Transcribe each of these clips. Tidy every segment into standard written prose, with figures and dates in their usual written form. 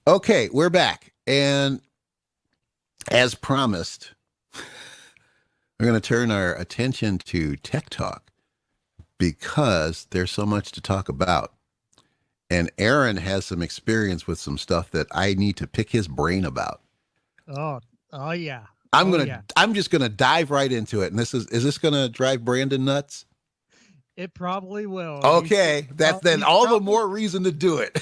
Okay, we're back. And as promised, we're going to turn our attention to Tech Talk because there's so much to talk about. And Aaron has some experience with some stuff that I need to pick his brain about. Oh, oh yeah. I'm just gonna dive right into it. And is this gonna drive Brandon nuts? It probably will. Okay, that's then all the more reason to do it.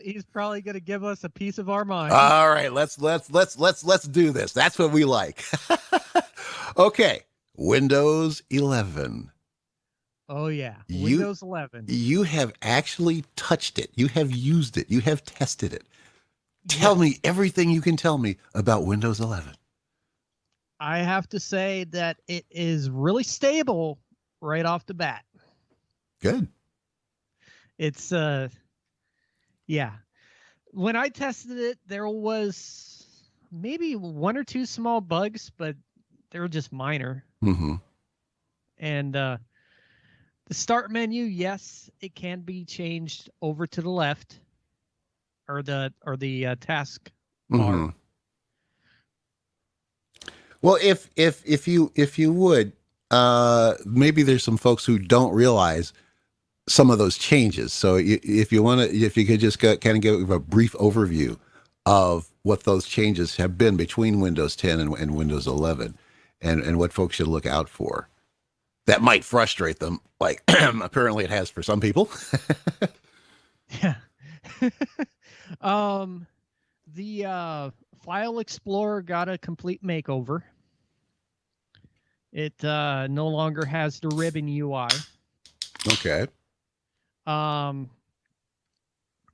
he's probably gonna give us a piece of our mind. All right, let's do this. That's what we like. Okay, Windows 11. Oh yeah, Windows 11. You have actually touched it. You have used it. You have tested it. Tell me everything you can tell me about Windows 11. I have to say that it is really right off the bat. Good. It's yeah. When I tested it, there was maybe one or two small bugs, but they were just minor. Mm-hmm. And the start menu, yes, it can be changed over to the left, or the task bar. Mm-hmm. Well, if you would, maybe there's some folks who don't realize some of those changes. So if you could just kind of give a brief overview of what those changes have been between Windows 10 and Windows 11, and what folks should look out for. That might frustrate them, like apparently it has for some people. Yeah. The File Explorer got a complete makeover. It no longer has the ribbon UI. Okay.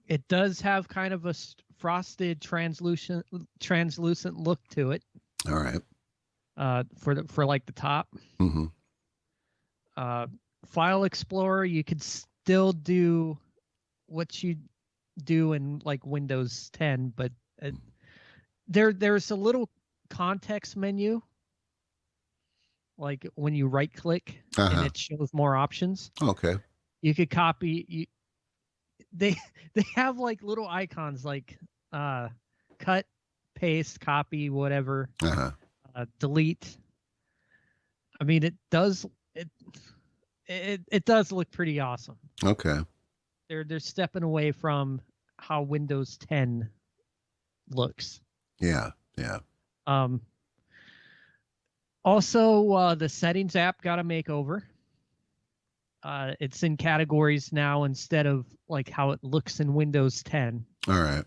It does have kind of a frosted translucent look to it. All right. For like the top. Mm-hmm. File Explorer, you could still do what you do in like Windows 10, but there's a little context menu, like when you right click and it shows more options. Okay. You could copy. They have like little icons like cut, paste, copy, whatever. Delete. I mean, it does look pretty awesome. Okay. They're stepping away from how Windows 10 looks. Yeah. Also, the settings app got a makeover. It's in categories now instead of like how it looks in Windows 10. All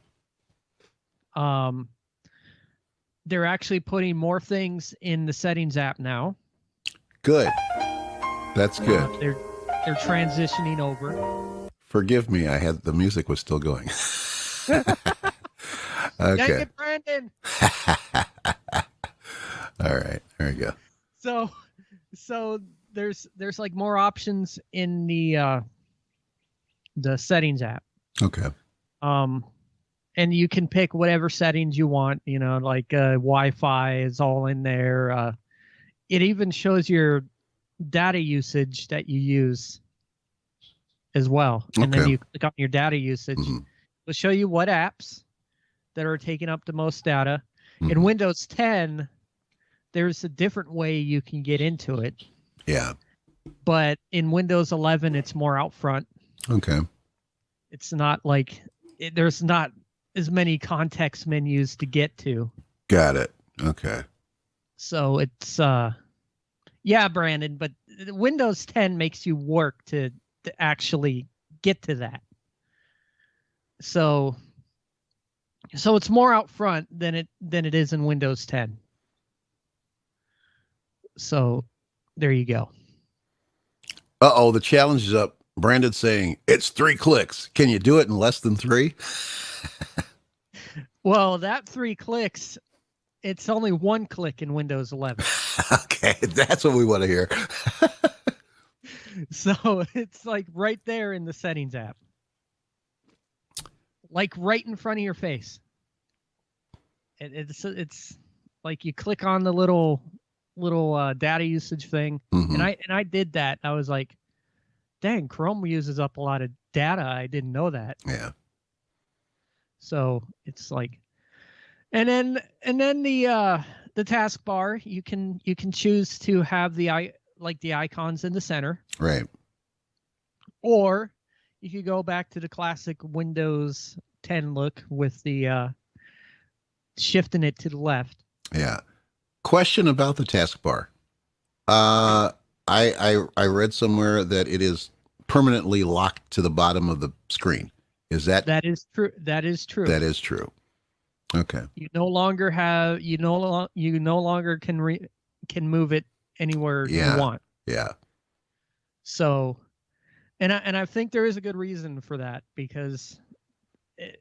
right. They're actually putting more things in the settings app now. Good. That's good. They're transitioning over. Forgive me, the music was still going. Okay. Dang it, Brandon. All right, there you go. So there's like more options in the settings app. Okay. And you can pick whatever settings you want, like Wi-Fi is all in there. It even shows your data usage that you use as well. And then you click on your data usage. Mm-hmm. It'll show you what apps that are taking up the most data. Mm-hmm. In Windows 10, there's a different way you can get into it. Yeah. But in Windows 11, it's more out front. Okay. It's not like there's not as many context menus to get to. Got it. Okay. So it's yeah, Brandon, but Windows 10 makes you work to actually get to that. So it's more out front than it is in Windows 10. So there you go. Uh-oh, the challenge is up. Brandon's saying it's 3 clicks. Can you do it in less than 3? Well, that 3 clicks, it's only 1 click in Windows 11. Okay, that's what we want to hear. So it's like right there in the settings app. Like right in front of your face. It's like you click on the little data usage thing. Mm-hmm. And I did that. I was like, dang, Chrome uses up a lot of data. I didn't know that. Yeah. So it's like, and then the taskbar, you can choose to have the icons in the center, Right. or you could go back to the classic Windows 10 look with the shifting it to the left. Yeah. Question about the taskbar. I read somewhere that it is permanently locked to the bottom of the screen. Is that That is true. That is true. that is true? Okay. You no longer have you no longer can move it anywhere Yeah. you want. Yeah. So, and I think there is a good reason for that, because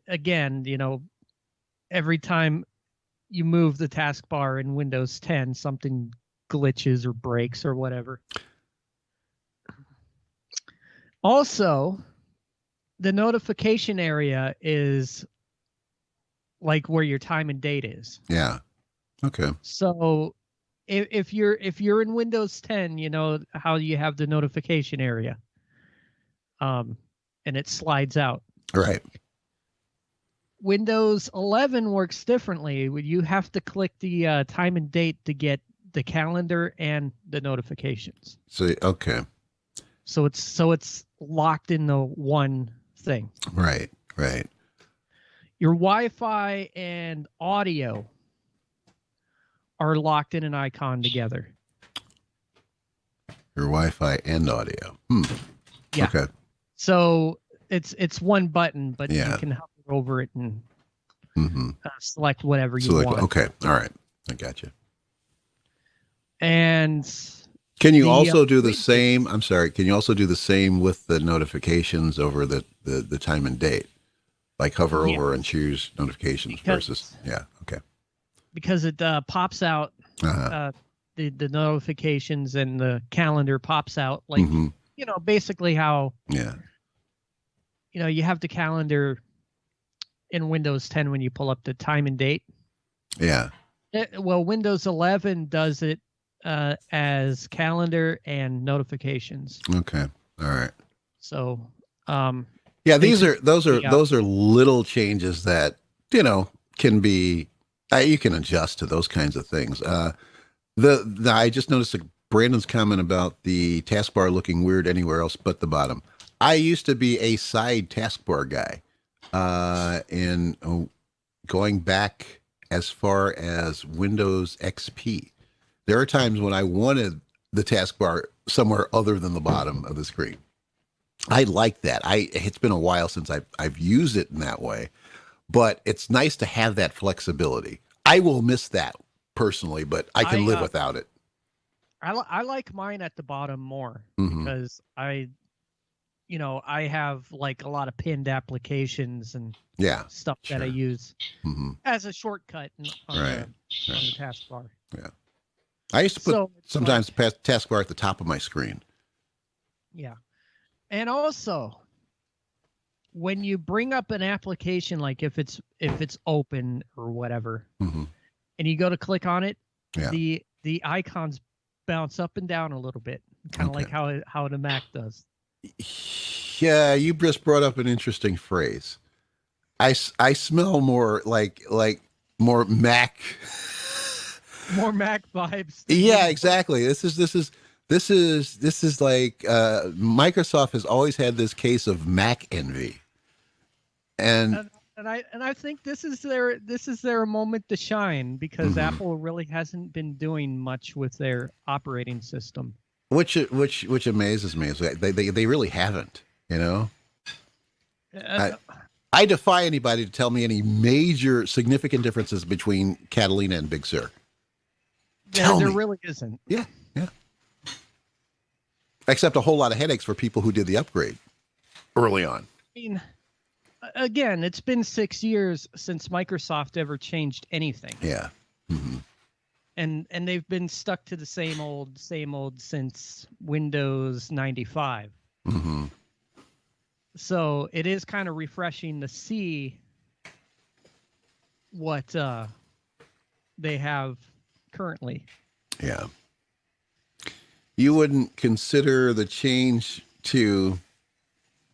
again, every time you move the taskbar in Windows 10, something glitches or breaks or whatever. Also, the notification area is like where your time and date is. Yeah. Okay. So if you're in Windows 10, you know how you have the notification area. And it slides out. Right. Windows 11 works differently. You have to click the time and date to get the calendar and the notifications. So okay. So it's locked into one thing. Right. Right. Your Wi-Fi and audio are locked in an icon together. Your Wi-Fi and audio. Yeah. Okay. So it's one button, but Yeah. you can hover over it and Mm-hmm. select whatever you So want. okay. All right. I got you. And Can you The, also do the wait, same? I'm sorry. Can you also do the same with the notifications over the time and date? Like hover Yeah. over and choose notifications versus, yeah. Okay. because it pops out Uh-huh. the notifications, and the calendar pops out like Mhm. Basically how Yeah. you have the calendar in Windows 10 when you pull up the time and date. Yeah. Well, Windows 11 does it as calendar and notifications. Okay. All right. So Yeah, basically, those are little changes that, can be, you can adjust to those kinds of things. I just noticed Brandon's comment about the taskbar looking weird anywhere else but the bottom. I used to be a side taskbar guy, going back as far as Windows XP. There are times when I wanted the taskbar somewhere other than the bottom of the screen. I like that. It's been a while since I've used it in that way, but it's nice to have that flexibility. I will miss that personally, but I can live without it. I like mine at the bottom more, Mhm. because I have like a lot of pinned applications and Yeah. stuff that I Sure. use Hmm. as a shortcut on Right. on the taskbar. Yeah. I used to put So it's sometimes the taskbar at the top of my screen. yeah. And also, when you bring up an application, like if it's open or whatever, Hmm. and you go to click on it, Yeah. the icons bounce up and down a little bit, kind of Okay. like how the Mac does. Yeah, you just brought up an interesting phrase. I smell more like more Mac. More Mac vibes. Yeah, exactly. This is like Microsoft has always had this case of Mac envy, and And I think this is their moment to shine, because Mhm. Apple really hasn't been doing much with their operating system. which amazes me is that they really haven't. Uh, I defy anybody to tell me any major significant differences between Catalina and Big Sur. Tell there me. really isn't. Yeah, yeah. Except a whole lot of headaches for people who did the upgrade early on. I mean, again, it's been 6 years since Microsoft ever changed anything. Yeah. Mm-hmm. And they've been stuck to the same old since Windows 95. Mm-hmm. So it is kind of refreshing to see what they have currently. Yeah. You wouldn't consider the change to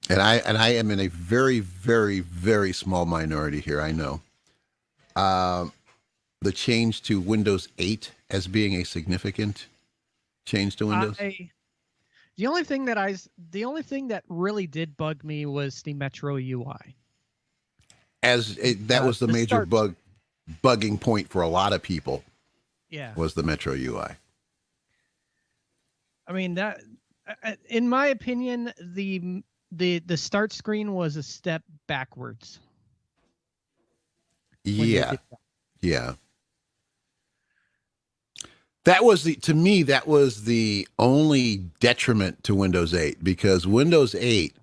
And I am in a very, very, very small minority here. I know. The change to Windows 8 as being a significant change to Windows. The only thing that really did bug me was the Metro UI. That was the major bugging point for a lot of people. Yeah. Was the Metro UI. I mean, that, in my opinion, the start screen was a step backwards. Yeah. Yeah. That was to me, that was the only detriment to Windows 8, because Windows 8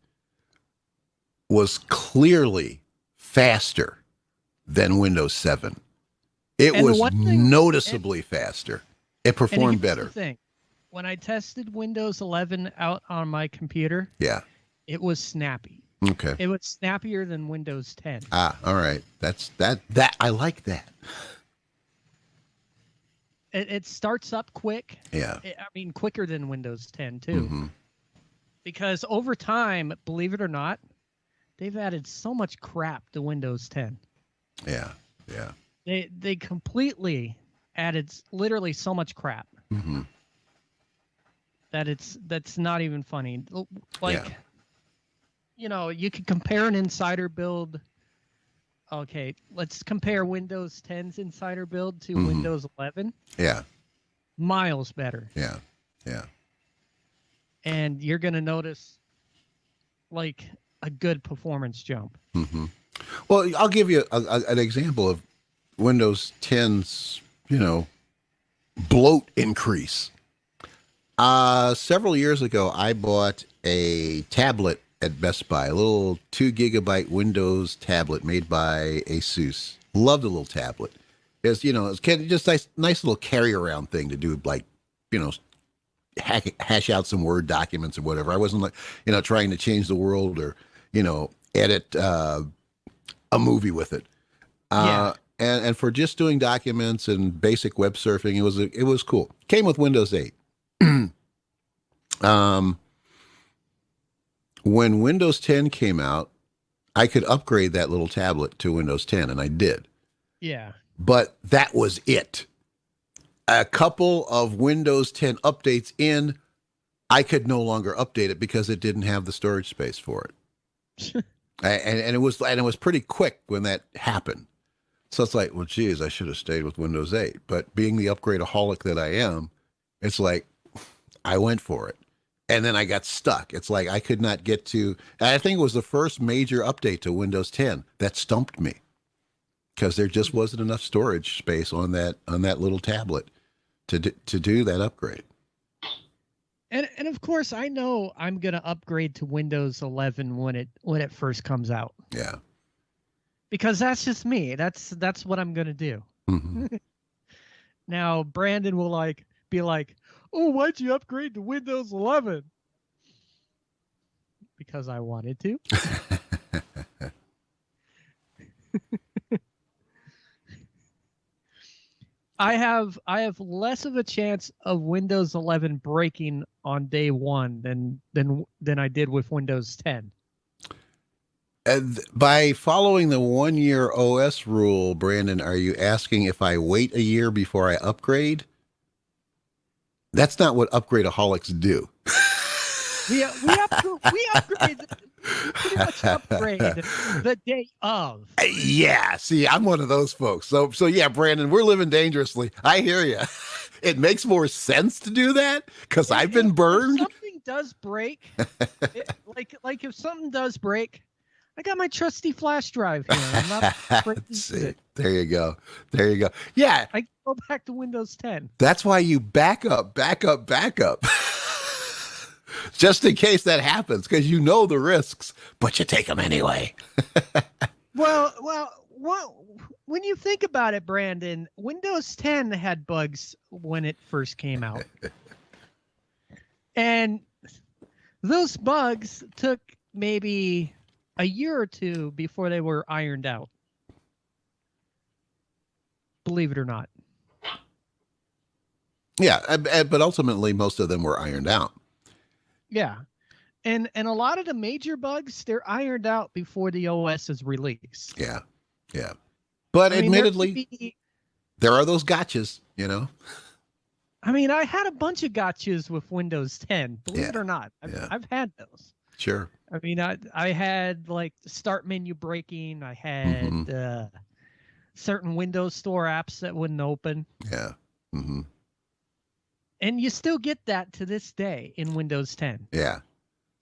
was clearly faster than Windows 7. It was noticeably faster. It performed better. The thing. When I tested Windows 11 out on my computer, yeah, it was snappy. Okay. It was snappier than Windows 10. Ah, all right. That I like that. It starts up quick. Yeah. Quicker than Windows 10 too. Mm-hmm. Because over time, believe it or not, they've added so much crap to Windows 10. Yeah. Yeah. They completely added literally so much crap. Mm-hmm. That's not even funny. You could compare an insider build. Okay, let's compare Windows 10's insider build to Windows 11. Yeah. Miles better. Yeah. Yeah. And you're going to notice like a good performance jump. Mm-hmm. Well, I'll give you an example of Windows 10's, bloat increase. Several years ago, I bought a tablet at Best Buy, a little 2 gigabyte Windows tablet made by Asus. Loved the little tablet. It's just nice little carry around thing to do, like, hash out some Word documents or whatever. I wasn't trying to change the world or, edit a movie with it. And for just doing documents and basic web surfing, it was cool. Came with Windows 8. When Windows 10 came out, I could upgrade that little tablet to Windows 10, and I did. Yeah. But that was it. A couple of Windows 10 updates in, I could no longer update it because it didn't have the storage space for it. and it was pretty quick when that happened. So it's like, well, geez, I should have stayed with Windows 8. But being the upgradeaholic that I am, it's like I went for it. And then I got stuck. It's like I could not get to, I think it was the first major update to Windows 10 that stumped me, because there just wasn't enough storage space on that little tablet to do that upgrade. And of course, I know I'm going to upgrade to Windows 11 when it first comes out. Yeah. Because that's just me. That's what I'm going to do. Mm-hmm. Now, Brandon will be like, "Oh, why'd you upgrade to Windows 11?" Because I wanted to. I have less of a chance of Windows 11 breaking on day one than I did with Windows 10. And by following the 1 year OS rule, Brandon, are you asking if I wait a year before I upgrade? That's not what upgradeaholics do. We upgrade. We pretty much upgrade the day of. Yeah, see, I'm one of those folks. So yeah, Brandon, we're living dangerously. I hear you. It makes more sense to do that because I've been burned. If something does break, like if something does break, I got my trusty flash drive here. I'm not see, there you go. Yeah. I go back to Windows 10. That's why you back up. Just in case that happens, because you know the risks, but you take them anyway. Well, when you think about it, Brandon, Windows 10 had bugs when it first came out. And those bugs took maybe a year or two before they were ironed out. Believe it or not. Yeah, but ultimately most of them were ironed out. Yeah. And a lot of the major bugs, they're ironed out before the OS is released. Yeah. Yeah. But I mean, admittedly, there are those gotchas, you know? I mean, I had a bunch of gotchas with Windows 10, believe it or not. I've had those. Sure. I mean, I had like start menu breaking. I had certain Windows Store apps that wouldn't open. Yeah. Mm-hmm. And you still get that to this day in Windows 10. Yeah.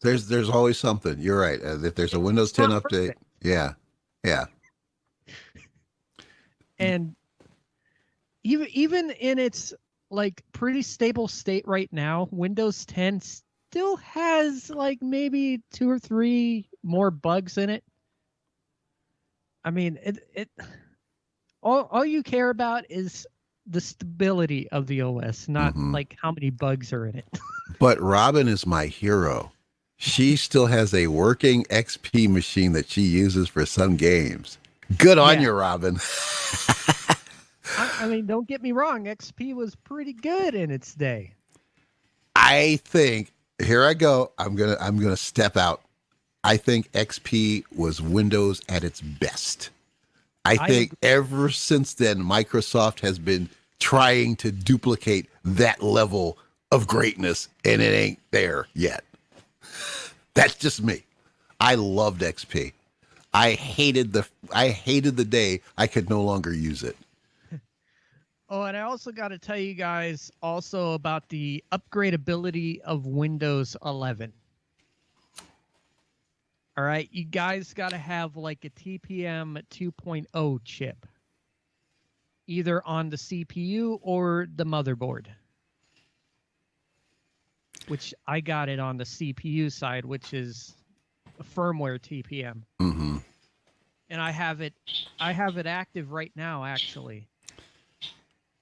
There's always something. You're right. If there's a Windows 10 update. Perfect. Yeah. Yeah. And even in its like pretty stable state right now, Windows 10 still has like maybe 2 or 3 more bugs in it. I mean, all you care about is the stability of the OS, not like how many bugs are in it. But Robin is my hero. She still has a working XP machine that she uses for some games. Good on you, Robin. I mean, don't get me wrong. XP was pretty good in its day. I think, here I go. I'm gonna step out. I think XP was Windows at its best. I think ever since then, Microsoft has been trying to duplicate that level of greatness, and it ain't there yet. That's just me. I loved XP. I hated the day I could no longer use it. Oh, and I also got to tell you guys also about the upgradability of Windows 11. All right, you guys got to have like a TPM 2.0 chip, either on the CPU or the motherboard. Which I got it on the CPU side, which is a firmware TPM. Mm-hmm. And I have it active right now, actually.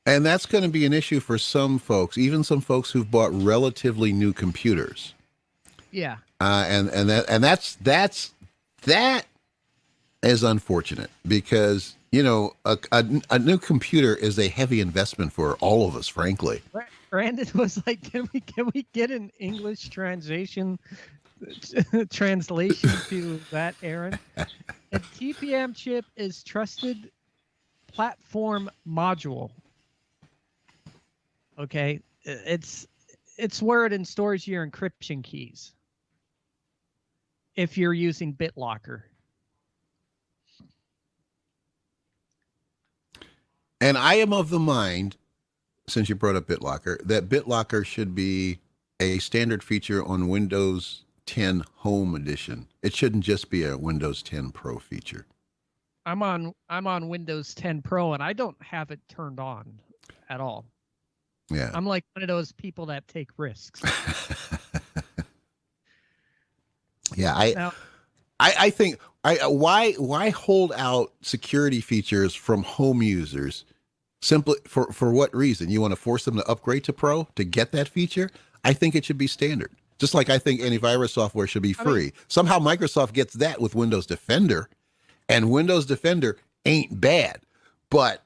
And that's going to be an issue for some folks, even some folks who've bought relatively new computers. Yeah. That is unfortunate because, you know, a new computer is a heavy investment for all of us, frankly. Brandon was like, can we get an English translation to that, Aaron? A TPM chip is trusted platform module. Okay, it's where it stores your encryption keys if you're using BitLocker. And I am of the mind, since you brought up BitLocker, that BitLocker should be a standard feature on Windows 10 Home Edition. It shouldn't just be a Windows 10 Pro feature. I'm on Windows 10 Pro and I don't have it turned on at all. Yeah. I'm like one of those people that take risks. Yeah, I think why hold out security features from home users simply for what reason? You want to force them to upgrade to Pro to get that feature? I think it should be standard. Just like I think antivirus software should be free. Somehow Microsoft gets that with Windows Defender, and Windows Defender ain't bad, but